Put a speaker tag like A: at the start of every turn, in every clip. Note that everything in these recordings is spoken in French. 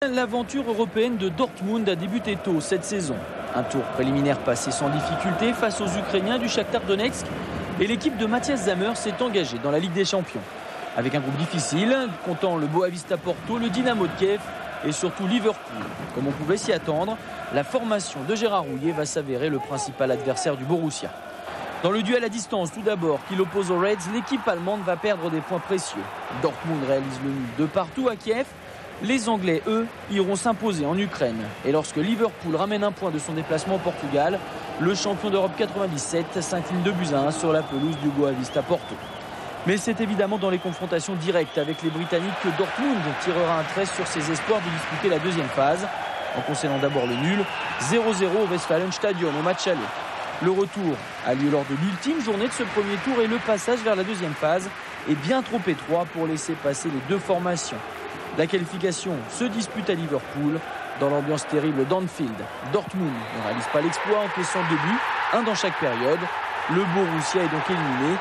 A: L'aventure européenne de Dortmund a débuté tôt cette saison. Un tour préliminaire passé sans difficulté face aux Ukrainiens du Shakhtar Donetsk et l'équipe de Matthias Sammer s'est engagée dans la Ligue des Champions. Avec un groupe difficile, comptant le Boavista Porto, le Dynamo de Kiev et surtout Liverpool. Comme on pouvait s'y attendre, la formation de Gérard Houllier va s'avérer le principal adversaire du Borussia. Dans le duel à distance, tout d'abord, qui l'oppose aux Reds, l'équipe allemande va perdre des points précieux. Dortmund réalise le nul de partout à Kiev. Les Anglais, eux, iront s'imposer en Ukraine. Et lorsque Liverpool ramène un point de son déplacement au Portugal, le champion d'Europe 97 s'incline 2-1 sur la pelouse du Boavista Porto. Mais c'est évidemment dans les confrontations directes avec les Britanniques que Dortmund tirera un trait sur ses espoirs de disputer la deuxième phase, en concédant d'abord le nul, 0-0 au Westfalenstadion au match aller. Le retour a lieu lors de l'ultime journée de ce premier tour et le passage vers la deuxième phase est bien trop étroit pour laisser passer les deux formations. La qualification se dispute à Liverpool dans l'ambiance terrible d'Anfield. Dortmund ne réalise pas l'exploit en encaissant 2 buts, un dans chaque période. Le Borussia est donc éliminé.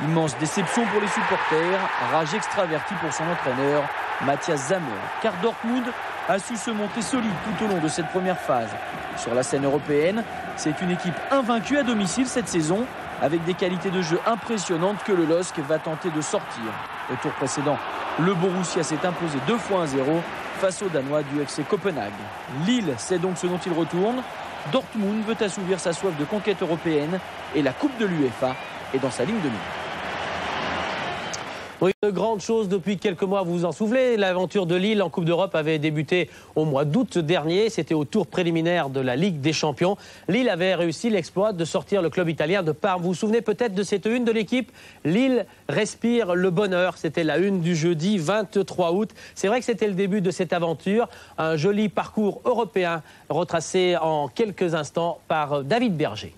A: Immense déception pour les supporters, rage extravertie pour son entraîneur, Matthias Sammer. Car Dortmund a su se montrer solide tout au long de cette première phase. Sur la scène européenne, c'est une équipe invaincue à domicile cette saison, avec des qualités de jeu impressionnantes que le LOSC va tenter de sortir. Au tour précédent, le Borussia s'est imposé 2-1 face aux Danois du FC Copenhague. Lille sait donc ce dont il retourne. Dortmund veut assouvir sa soif de conquête européenne et la Coupe de l'UEFA est dans sa ligne de mire.
B: Oui, de grandes choses depuis quelques mois, vous vous en souvenez. L'aventure de Lille en Coupe d'Europe avait débuté au mois d'août dernier. C'était au tour préliminaire de la Ligue des Champions. Lille avait réussi l'exploit de sortir le club italien de Parme. Vous vous souvenez peut-être de cette une de l'équipe. Lille respire le bonheur. C'était la une du jeudi 23 août. C'est vrai que c'était le début de cette aventure. Un joli parcours européen retracé en quelques instants par David Berger.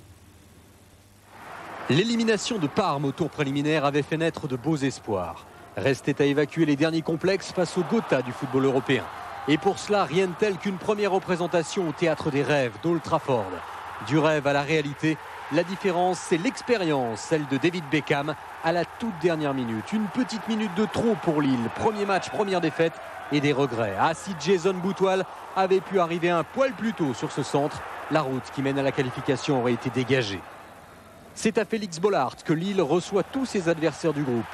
C: L'élimination de Parme au tour préliminaire avait fait naître de beaux espoirs. Restait à évacuer les derniers complexes face au Gotha du football européen. Et pour cela, rien de tel qu'une première représentation au théâtre des rêves d'Old Trafford. Du rêve à la réalité, la différence, c'est l'expérience, celle de David Beckham à la toute dernière minute. Une petite minute de trop pour Lille. Premier match, première défaite et des regrets. Ah, si Jason Boutwal avait pu arriver un poil plus tôt sur ce centre, la route qui mène à la qualification aurait été dégagée. C'est à Félix Bollaert que Lille reçoit tous ses adversaires du groupe.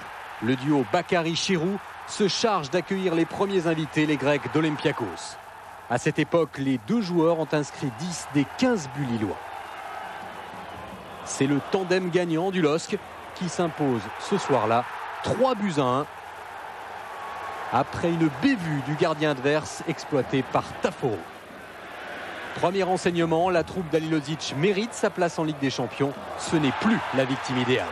C: Le duo Bakary-Chirou se charge d'accueillir les premiers invités, les Grecs d'Olympiakos. À cette époque, les deux joueurs ont inscrit 10 des 15 buts lillois. C'est le tandem gagnant du LOSC qui s'impose ce soir-là, 3-1, après une bévue du gardien adverse exploité par Taforo. Premier renseignement, la troupe d'Alilozic mérite sa place en Ligue des Champions. Ce n'est plus la victime idéale.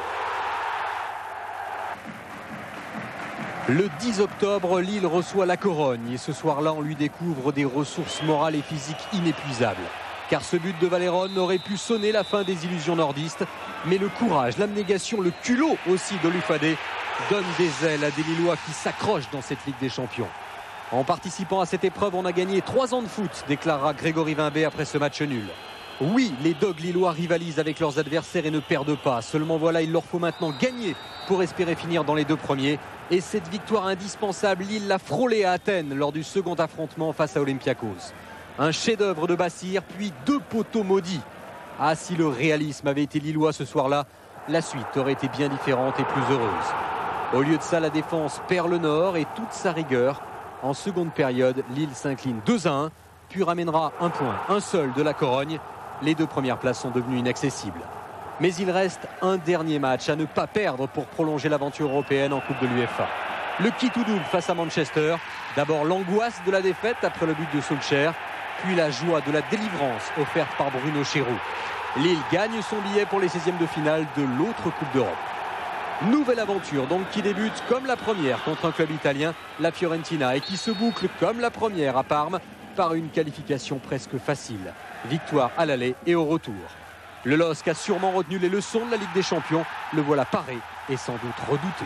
C: Le 10 octobre, Lille reçoit la Corogne. Et ce soir-là, on lui découvre des ressources morales et physiques inépuisables. Car ce but de Valeron aurait pu sonner la fin des illusions nordistes. Mais le courage, l'abnégation, le culot aussi de Lufadé donnent des ailes à des Lillois qui s'accrochent dans cette Ligue des Champions. En participant à cette épreuve, on a gagné 3 ans de foot, déclara Grégory Vimbé après ce match nul. Oui, les Dogs lillois rivalisent avec leurs adversaires et ne perdent pas. Seulement voilà, il leur faut maintenant gagner pour espérer finir dans les 2 premiers. Et cette victoire indispensable, Lille l'a frôlée à Athènes lors du second affrontement face à Olympiakos. Un chef-d'œuvre de Bassir, puis 2 poteaux maudits. Ah, si le réalisme avait été lillois ce soir-là, la suite aurait été bien différente et plus heureuse. Au lieu de ça, la défense perd le nord et toute sa rigueur. En seconde période, Lille s'incline 2-1, puis ramènera un point, un seul de la Corogne. Les 2 premières places sont devenues inaccessibles. Mais il reste un dernier match à ne pas perdre pour prolonger l'aventure européenne en Coupe de l'UEFA. Le kit ou double face à Manchester. D'abord l'angoisse de la défaite après le but de Solskjaer, puis la joie de la délivrance offerte par Bruno Chéroux. Lille gagne son billet pour les 16e de finale de l'autre Coupe d'Europe. Nouvelle aventure donc qui débute comme la première contre un club italien, la Fiorentina, et qui se boucle comme la première à Parme par une qualification presque facile. Victoire à l'aller et au retour. Le LOSC a sûrement retenu les leçons de la Ligue des Champions. Le voilà paré et sans doute redouté.